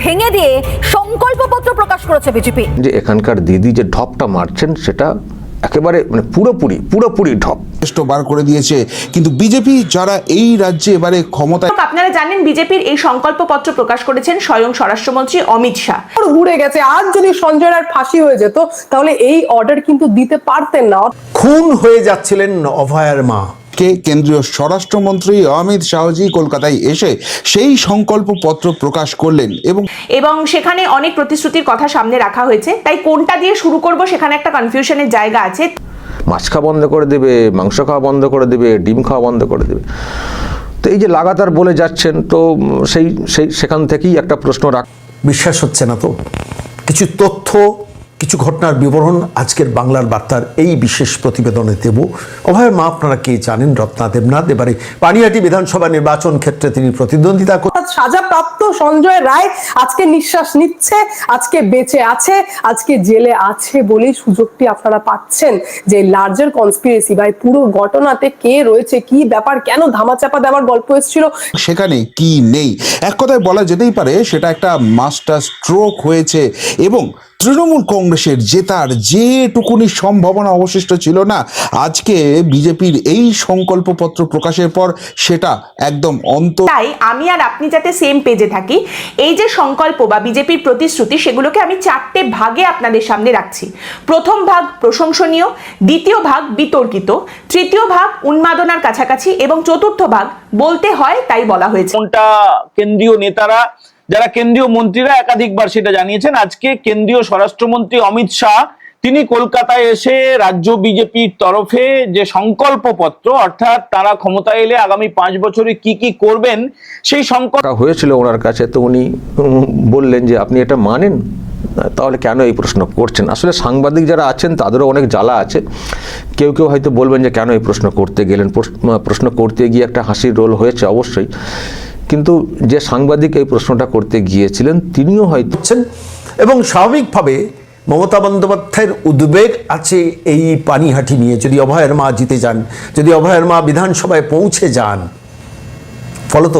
ভেঙে দিয়ে সংকল্পপত্র প্রকাশ করেছে বিজেপি। যে এখানকার দিদি যে ঢপটা মারছেন সেটা একেবারে মানে পুরোপুরি ঢপ বার করে দিয়েছে। কিন্তু বিজেপি যারা এই রাজ্যে এবারে ক্ষমতায়, আপনারা জানেন বিজেপির এই সংকল্পপত্র প্রকাশ করেছেন স্বয়ং স্বরাষ্ট্রমন্ত্রী অমিত শাহ। ঘুরে গেছে। আজ যদি সঞ্জয় রায়ের ফাঁসি হয়ে যেত তাহলে এই অর্ডার কিন্তু দিতে পারতেন না। খুন হয়ে যাচ্ছিলেন অভয়ার মা। কেন্দ্রীয় স্বরাষ্ট্রমন্ত্রী অমিত শাহজি কলকাতায় এসে সেই সংকল্প পত্র প্রকাশ করলেন এবং সেখানে অনেক প্রতিশ্রুতির কথা সামনে রাখা হয়েছে। তাই কোনটা দিয়ে শুরু করব সেখানে একটা কনফিউশনের জায়গা আছে। মাছ খাওয়া বন্ধ করে দেবে, মাংস খাওয়া বন্ধ করে দেবে, ডিম খাওয়া বন্ধ করে দেবে। তো এই যে লাগাতার বলে যাচ্ছেন, তো সেখান থেকেই একটা প্রশ্ন বিশ্বাস হচ্ছে না তো? কিছু তথ্য, কিছু ঘটনার বিবরণ আজকের বাংলার বার্তার এই বিশেষ প্রতিবেদনে দেব। অভয়ের মা আপনারা কে জানেন? রত্না দেবনাথ। এবারে পানিহাটি বিধানসভা নির্বাচন ক্ষেত্রে তিনি প্রতিদ্বন্দ্বিতা করেন। সাজাপ্রাপ্ত সঞ্জয় রায় আজকে নিঃশ্বাস নিচ্ছে, আজকে বেঁচে আছে, আজকে জেলে আছে বলেই সুযোগটি আপনারা পাচ্ছেন যে লার্জার কনস্পিরেসি বা পুরো ঘটনাতে কে রয়েছে, কি ব্যাপার, কেন ধামাচাপা দেওয়ার গল্প এসেছিল, সেখানে কি নেই। এক কথায় বলা যেতেই পারে সেটা একটা মাস্টার স্ট্রোক হয়েছে এবং তৃণমূল কংগ্রেসের জেতার যেটুকুনি সম্ভাবনা অবশিষ্ট ছিল না, আজকে বিজেপির এই সংকল্পপত্র প্রকাশের পর সেটা একদম তাই আমি আর আপনি যাতে সেম পেজে থাকি, এই যে সংকল্প বা বিজেপির প্রতিশ্রুতি সেগুলোকে আমি 4টে ভাগে আপনাদের সামনে রাখছি। প্রথম ভাগ প্রশংসনীয়, দ্বিতীয় ভাগ বিতর্কিত, তৃতীয় ভাগ উন্মাদনার কাছাকাছি এবং চতুর্থ ভাগ বলতে হয় তাই বলা হয়েছে। কোনটা কেন্দ্রীয় নেতারা, যারা কেন্দ্রীয় মন্ত্রীরা একাধিকবার সেটা জানিয়েছেন। আজকে কেন্দ্রীয় স্বরাষ্ট্রমন্ত্রী অমিত শাহ তিনি কলকাতায় এসে রাজ্য বিজেপির তরফে যে সংকল্পপত্র, অর্থাৎ তারা ক্ষমতায় এলে আগামী 5 বছরে কি কি করবেন সেই সংকল্প হয়েছিল ওনার কাছে, তো উনি বললেন যে আপনি এটা মানেন, তাহলে কেন এই প্রশ্ন করছেন। আসলে সাংবাদিক যারা আছেন তাদেরও অনেক জ্বালা আছে। কেউ হয়তো বলবেন যে কেন এই প্রশ্ন করতে গেলেন, প্রশ্ন করতে গিয়ে একটা হাসির রোল হয়েছে অবশ্যই, কিন্তু যে সাংবাদিক এই প্রশ্নটা করতে গিয়েছিলেন তিনিও হয়তো এবং স্বাভাবিকভাবে মমতা বন্দ্যোপাধ্যায়ের উদ্বেগ আছে এই পানিহাটি নিয়ে। যদি অভয়ের মা জিতে যান, যদি অভয়ের মা বিধানসভায় পৌঁছে যান, ফলত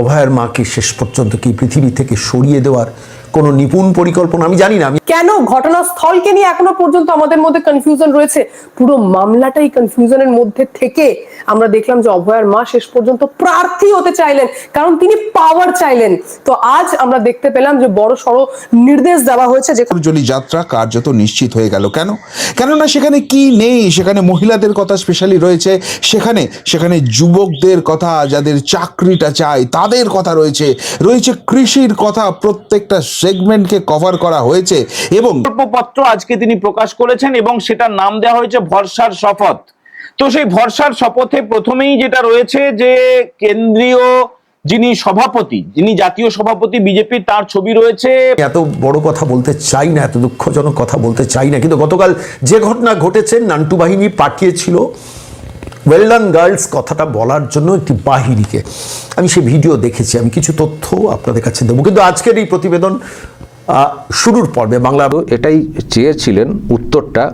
অভয়ের মাকে শেষ পর্যন্ত কি পৃথিবী থেকে সরিয়ে দেওয়ার কোনো নিপুণ পরিকল্পনা আমি জানি না। কেন ঘটনাস্থলকে নিয়ে এখনো পর্যন্ত আমাদের মধ্যে কনফিউশন রয়েছে। পুরো মামলাটাই কনফিউশনের মধ্যে থেকে আমরা দেখলাম যে অভয়ার মা শেষ পর্যন্ত প্রার্থী হতে চাইলেন, কারণ তিনি পাওয়ার চাইলেন। তো আজ আমরা দেখতে পেলাম যে বড় সড়ো নির্দেশ দেওয়া হয়েছে যে জলি যাত্রা কার্যত নিশ্চিত হয়ে গেল। কেননা সেখানে কি নেই, সেখানে মহিলাদের কথা স্পেশালি রয়েছে, সেখানে যুবকদের কথা, যাদের চাকরিটা চাই তাদের কথা রয়েছে কৃষির কথা, প্রত্যেকটা সেগমেন্টকে কভার করা হয়েছে এবং সংকল্পপত্র আজকে তিনি প্রকাশ করেছেন এবং সেটার নাম দেওয়া হয়েছে ভরসার শপথ। তো সেই ভরসার শপথে প্রথমেই যেটা রয়েছে যে কেন্দ্রীয় যিনি সভাপতি, যিনি জাতীয় সভাপতি বিজেপির, তার ছবি রয়েছে। এত বড় কথা বলতে চাই না, এত দুঃখজনক কথা বলতে চাই না, কিন্তু গতকাল যে ঘটনা ঘটেছে, নান্টু বাহিনী পাঠিয়েছিল ওয়েল ডান গার্লস কথাটা বলার জন্য একটি বাহিনীকে। আমি সেই ভিডিও দেখেছি, আমি কিছু তথ্য আপনাদের কাছে দেবো, কিন্তু আজকের এই প্রতিবেদন শুরুর পর্বে বাংলা এটাই চেয়েছিলেন উত্তরটা,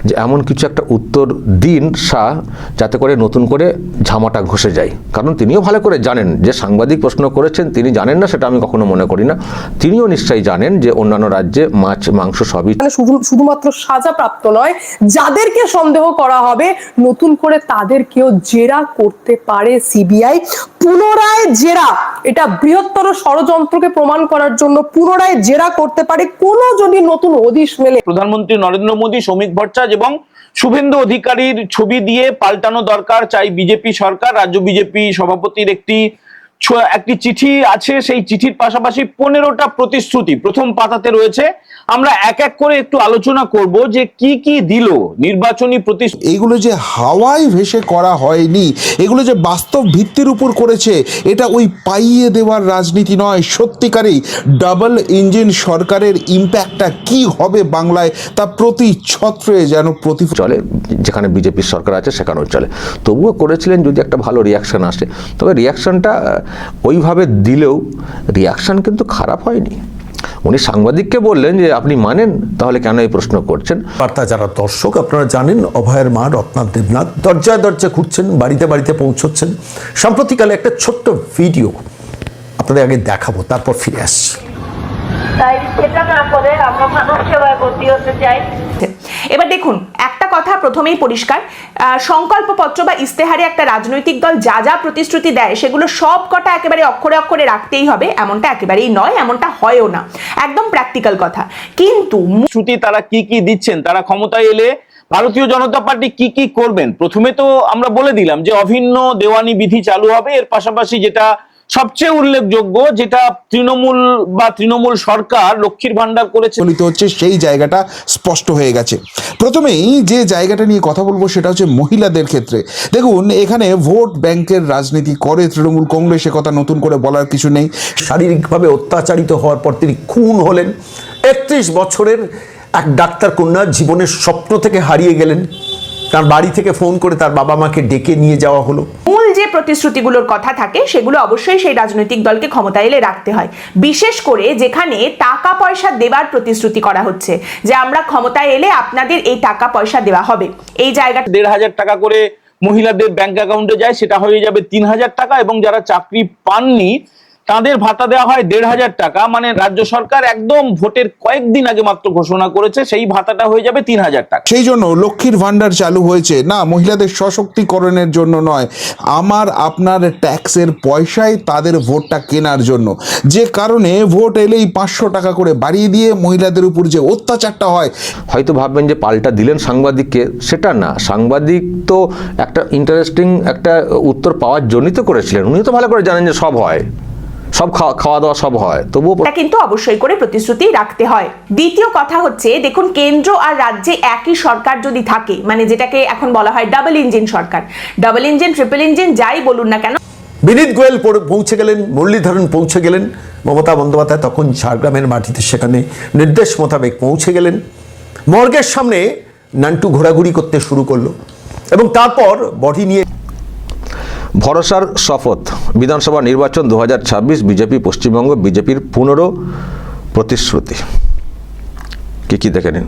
যে এমন কিছু একটা উত্তর দিন শাহ যাতে করে নতুন করে ঝামাটা ঘষে যায়। কারণ তিনিও ভালো করে জানেন যে সাংবাদিক প্রশ্ন করেছেন, তিনি জানেন না সেটা আমি কখনো মনে করি না, তিনিও নিশ্চয়ই জানেন যে অন্যান্য রাজ্যে মাছ মাংস সবই শুধুমাত্র সাজাপ্রাপ্ত নয়, যাদেরকে সন্দেহ করা হবে নতুন করে তাদেরকেও জেরা করতে পারে সিবিআই। পুনরায় জেরা, এটা বৃহত্তর ষড়যন্ত্রকে প্রমাণ করার জন্য পুনরায় জেরা করতে পারে কোনো যদি নতুন হদিশ মেলে। প্রধানমন্ত্রী নরেন্দ্র মোদী শ্রমিক ভট্টাচার্য এবং শুভেন্দু অধিকারীর ছবি দিয়ে পাল্টানো দরকার চাই বিজেপি সরকার। রাজ্য বিজেপি সভাপতির একটি চিঠি আছে, সেই চিঠির পাশাপাশি 15টা প্রতিশ্রুতি প্রথম পাতাতে রয়েছে। আমরা এক এক করে একটু আলোচনা করব যে কি কি দিল নির্বাচনী প্রতিশ্রুতি। এগুলো যে হাওয়ায় ভেসে করা হয়নি, এগুলো যে বাস্তব ভিত্তির উপর করেছে, এটা ওই পাইয়ে দেওয়ার রাজনীতি নয়। সত্যিকারই ডাবল ইঞ্জিন সরকারের ইম্প্যাক্টটা কি হবে বাংলায় তা প্রতি ছত্রে যেন চলে, যেখানে বিজেপির সরকার আছে সেখানেও চলে। তবুও করেছিলেন যদি একটা ভালো রিয়াকশন আসে, তবে রিয়াকশনটা ওইভাবে দিলেও রিয়াকশন কিন্তু খারাপ হয়নি। উনি সাংবাদিককে বললেন যে আপনি মানেন, তাহলে কেন এই প্রশ্ন করছেন। বার্তা যারা দর্শক আপনারা জানেন, অভয়ের মা রত্না দেবনাথ দরজায় দরজায় ঘুরছেন, বাড়িতে বাড়িতে পৌঁছচ্ছেন। সাম্প্রতিককালে একটা ছোট্ট ভিডিও আপনাদের আগে দেখাবো, তারপর ফিরে আসছি। তাই সেটা না করে আমরা মানব সেবায় ভর্তি হতে চাই। এবার দেখুন, একটা কথা প্রথমেই পরিষ্কার, সংকল্পপত্র বা ইস্তেহারে একটা রাজনৈতিক দল যা যা প্রতিশ্রুতি দেয় সেগুলো সব কটা একেবারে অক্ষরে অক্ষরে রাখতেই হবে এমনটা একেবারেই নয়, এমনটা হয়ও না, একদম প্র্যাকটিক্যাল কথা। কিন্তু শ্রুতি তারা কি কি দিচ্ছেন, তারা ক্ষমতায় এলে ভারতীয় জনতা পার্টি কি কি করবেন, প্রথমে তো আমরা বলে দিলাম যে অভিন্ন দেওয়ানি বিধি চালু হবে। এর পাশাপাশি যেটা সবচেয়ে উল্লেখযোগ্য, যেটা তৃণমূল সরকার লক্ষ্মীর ভান্ডার করেছে, চলিত হচ্ছে সেই জায়গাটা স্পষ্ট হয়ে গেছে। প্রথমেই যে জায়গাটা নিয়ে কথা বলবো সেটা হচ্ছে মহিলাদের ক্ষেত্রে। দেখুন, এখানে ভোট ব্যাংকের রাজনীতি করে তৃণমূল কংগ্রেস, কথা নতুন করে বলার কিছু নেই। শারীরিকভাবে অত্যাচারিত হওয়ার পর তিনি খুন হলেন। 31 বছরের এক ডাক্তার কন্যা জীবনের স্বপ্ন থেকে হারিয়ে গেলেন। তার বাড়ি থেকে ফোন করে তার বাবা মাকে ডেকে নিয়ে যাওয়া হলো। মূল যে প্রতিশ্রুতিগুলোর কথা থাকে সেগুলো অবশ্যই সেই রাজনৈতিক দলকে ক্ষমতায় এলে রাখতে হয়, বিশেষ করে যেখানে টাকা পয়সা দেবার প্রতিশ্রুতি করা হচ্ছে যে আমরা ক্ষমতায় এলে আপনাদের এই টাকা পয়সা দেওয়া হবে। এই জায়গাটা 1,500 টাকা করে মহিলাদের ব্যাংক অ্যাকাউন্টে যায়, সেটা হয়ে যাবে 3,000 টাকা, এবং যারা চাকরি পাননি তাদের ভাতা দেওয়া হয় 1,500 টাকা। মানে রাজ্য সরকার একদম ভোটের কয়েকদিন আগে মাত্র ঘোষণা করেছে সেই ভাতাটা হয়ে যাবে 3,000 টাকা। সেই জন্য লক্ষ্মীর ভান্ডার চালু হয়েছে, না মহিলাদের সশক্তিকরণের জন্য নয়, আমার আপনার ট্যাক্সের পয়সায় তাদের ভোটটা কেনার জন্য। যে কারণে ভোট এলেই 500 টাকা করে বাড়িয়ে দিয়ে মহিলাদের উপর যে অত্যাচারটা হয়। হয়তো ভাববেন যে পাল্টা দিলেন সাংবাদিককে, সেটা না। সাংবাদিক তো একটা ইন্টারেস্টিং একটা উত্তর পাওয়ার জন্যই তো করেছিলেন। উনি তো ভালো করে জানেন যে সব হয়, সব খাওয়া দাওয়া সব হয়, তবুও এটা কিন্তু অবশ্যই করে প্রতিশ্রুতি রাখতে হয়। দ্বিতীয় কথা হচ্ছে, দেখুন, কেন্দ্র আর রাজ্যে একই সরকার যদি থাকে, মানে যেটাকে এখন বলা হয় ডাবল ইঞ্জিন সরকার, ডাবল ইঞ্জিন ট্রিপল ইঞ্জিন যাই বলুন না কেন, বিনীত গোয়েল পৌঁছে গেলেন, মুরলীধরন পৌঁছে গেলেন, মমতা বন্দ্যোপাধ্যায় তখন ঝাড়গ্রামের মাটিতে সেখানে নির্দেশ মোতাবেক পৌঁছে গেলেন। মর্গের সামনে নান্টু ঘোরাঘুরি করতে শুরু করলো এবং তারপর বডি নিয়ে ভরসার শপথ। বিধানসভা নির্বাচন 2026, বিজেপি পশ্চিমবঙ্গ, বিজেপির 15 প্রতিশ্রুতি। কি দেখে নিন।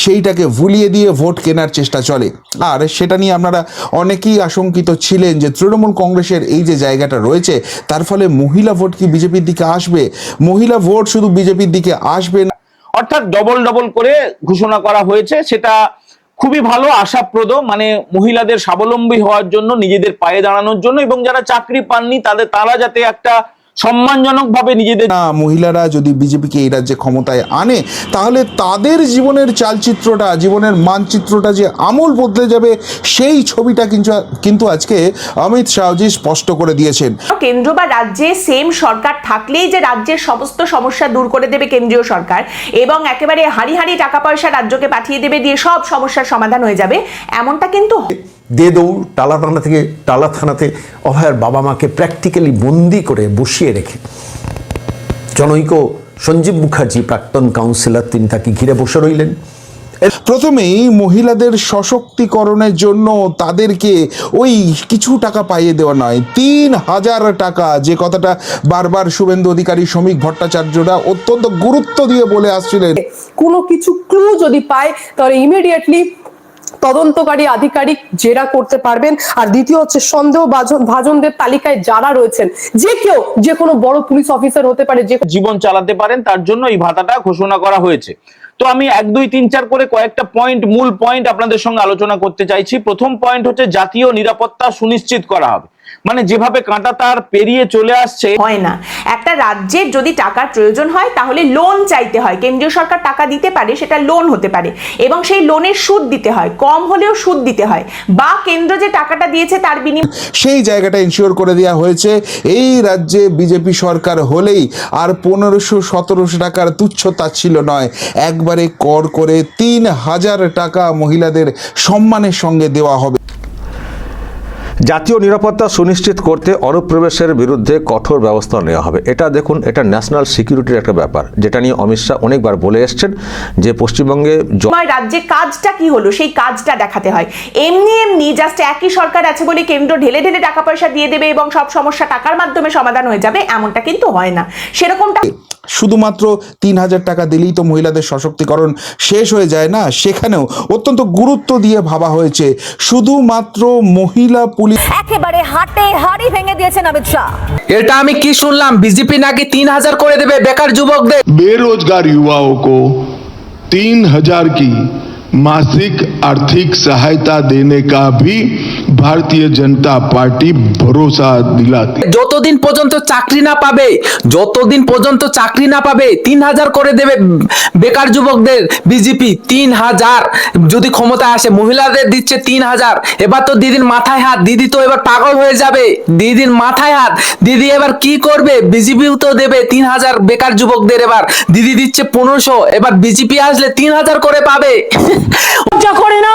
সেইটাকে ভুলিয়ে দিয়ে ভোট কেনার চেষ্টা চলে। আর সেটা নিয়ে আপনারা অনেকেই আশঙ্কিত ছিলেন যে তৃণমূল কংগ্রেসের এই যে জায়গাটা রয়েছে তার ফলে মহিলা ভোট কি বিজেপির দিকে আসবে, মহিলা ভোট শুধু বিজেপির দিকে আসবে না, অর্থাৎ ডবল করে ঘোষণা করা হয়েছে। সেটা খুবই ভালো, আশাপ্রদ। মানে মহিলাদের স্বাবলম্বী হওয়ার জন্য, নিজেদের পায়ে দাঁড়ানোর জন্য, এবং যারা চাকরি পাননি তারা যাতে একটা সম্মানজনক ভাবে নিজেদের, না মহিলারা যদি বিজেপিকে এই রাজ্যে ক্ষমতায় আনে তাহলে তাদের জীবনের চালচিত্রটা, জীবনের মানচিত্রটা যে আমূল বদলে যাবে, সেই ছবিটা কিন্তু আজকে অমিত শাহজি স্পষ্ট করে দিয়েছেন। কেন্দ্র বা রাজ্যে সেম সরকার থাকলেই যে রাজ্যের সমস্ত সমস্যা দূর করে দেবে কেন্দ্রীয় সরকার এবং একেবারে হাঁড়ি হাঁড়ি টাকা পয়সা রাজ্যকে পাঠিয়ে দেবে, দিয়ে সব সমস্যার সমাধান হয়ে যাবে, এমনটা কিন্তু দে দৌড় টালা থানাতে অভয়ার বাবা মাকে প্র্যাকটিক্যালি বন্দি করে বসিয়ে রেখে জনৈক সঞ্জীব মুখার্জি, প্রাক্তন কাউন্সিলর, তিনি তাকে ঘিরে বসে রইলেন। প্রথমেই মহিলাদের সশক্তিকরণের জন্য তাদেরকে ওই কিছু টাকা পাইয়ে দেওয়া নয়, 3,000 টাকা, যে কথাটা বারবার শুভেন্দু অধিকারী, শ্রমিক ভট্টাচার্যরা অত্যন্ত গুরুত্ব দিয়ে বলে আসছিলেন। কোনো কিছু ক্লু যদি পায় তাহলে ইমিডিয়েটলি তদন্তকারী আধিকারিক জেরা করতে পারবেন। আর দ্বিতীয় হচ্ছে সন্দেহ ভাজনদের তালিকায় যারা রয়েছেন, যে কেউ যে কোনো বড় পুলিশ অফিসার হতে পারে, যে জীবন চালাতে পারেন, তার জন্য এই ভাতাটা ঘোষণা করা হয়েছে। তো আমি 1, 2, 3, 4 করে কয়েকটা মূল পয়েন্ট আপনাদের সঙ্গে আলোচনা করতে চাইছি। প্রথম পয়েন্ট হচ্ছে জাতীয় নিরাপত্তা সুনিশ্চিত করা হবে। মানে যেভাবে কাঁটা তার পেরিয়ে চলে আসছে, হয় না। একটা রাজ্যের যদি টাকার প্রয়োজন হয় তাহলে লোন চাইতে হয়, কেন্দ্রীয় সরকার টাকা দিতে পারে, সেটা লোন হতে পারে, এবং সেই লোনের সুদ দিতে হয়, কম হলেও সুদ দিতে হয়, বা কেন্দ্র যে টাকাটা দিয়েছে তার বিনিময়ে সেই জায়গাটা ইনশিওর করে দেওয়া হয়েছে। এই রাজ্যে বিজেপি সরকার হলেই আর 1500-1700 টাকার তুচ্ছতা ছিল নয়, একবারে কর করে 3,000 টাকা মহিলাদের সম্মানের সঙ্গে দেওয়া হবে। জাতীয় নিরাপত্তা সুনিশ্চিত করতে অনুপ্রবেশের বিরুদ্ধে কঠোর ব্যবস্থা নেওয়া হবে। এটা দেখুন, এটা ন্যাশনাল সিকিউরিটির একটা ব্যাপার, যেটা নিয়ে অমিত শাহ অনেকবার বলে এসছেন যে পশ্চিমবঙ্গে রাজ্যে কাজটা কি হলো সেই কাজটা দেখাতে হয়। এমনি জাস্ট একই সরকার আছে বলে কেন্দ্র ঢেলে ঢেলে টাকা পয়সা দিয়ে দেবে এবং সব সমস্যা টাকার মাধ্যমে সমাধান হয়ে যাবে, এমনটা কিন্তু হয় না। সেরকমটা শুধুমাত্র 3,000 টাকা দিলেই তো মহিলাদের সশক্তিকরণ শেষ হয়ে যায় না, সেখানেও অত্যন্ত গুরুত্ব দিয়ে ভাবা হয়েছে শুধুমাত্র মহিলা পুলিশ। একেবারে হাটে হাড়ি ভেঙে দিয়েছেন অমিত শাহ। এটা আমি কি শুনলাম, বিজেপি নাকি 3,000 করে দেবে বেকার যুবকদের। बेरोजगार युवाओं को 3,000 की मासिक आर्थिक सहायता देने का भी भारतीय जनता पार्टी भरोसा दिलाती। যতদিন পর্যন্ত চাকরি না পাবে, যতদিন পর্যন্ত চাকরি না পাবে 3,000 করে দেবে বেকার যুবকদের বিজেপি। 3,000 যদি ক্ষমতায় আসে, মহিলাদের দিচ্ছে 3,000। এবার তো দিদির মাথায় হাত, দিদি তো এবার পাগল হয়ে যাবে। দিদির মাথায় হাত, দিদি এবার কি করবে? বিজেপিও তো দেবে 3,000 বেকার যুবকদের। এবার দিদি দিচ্ছে 1,500, এবার বিজেপি আসলে 3,000 করে পাবে। লজ্জা করে না?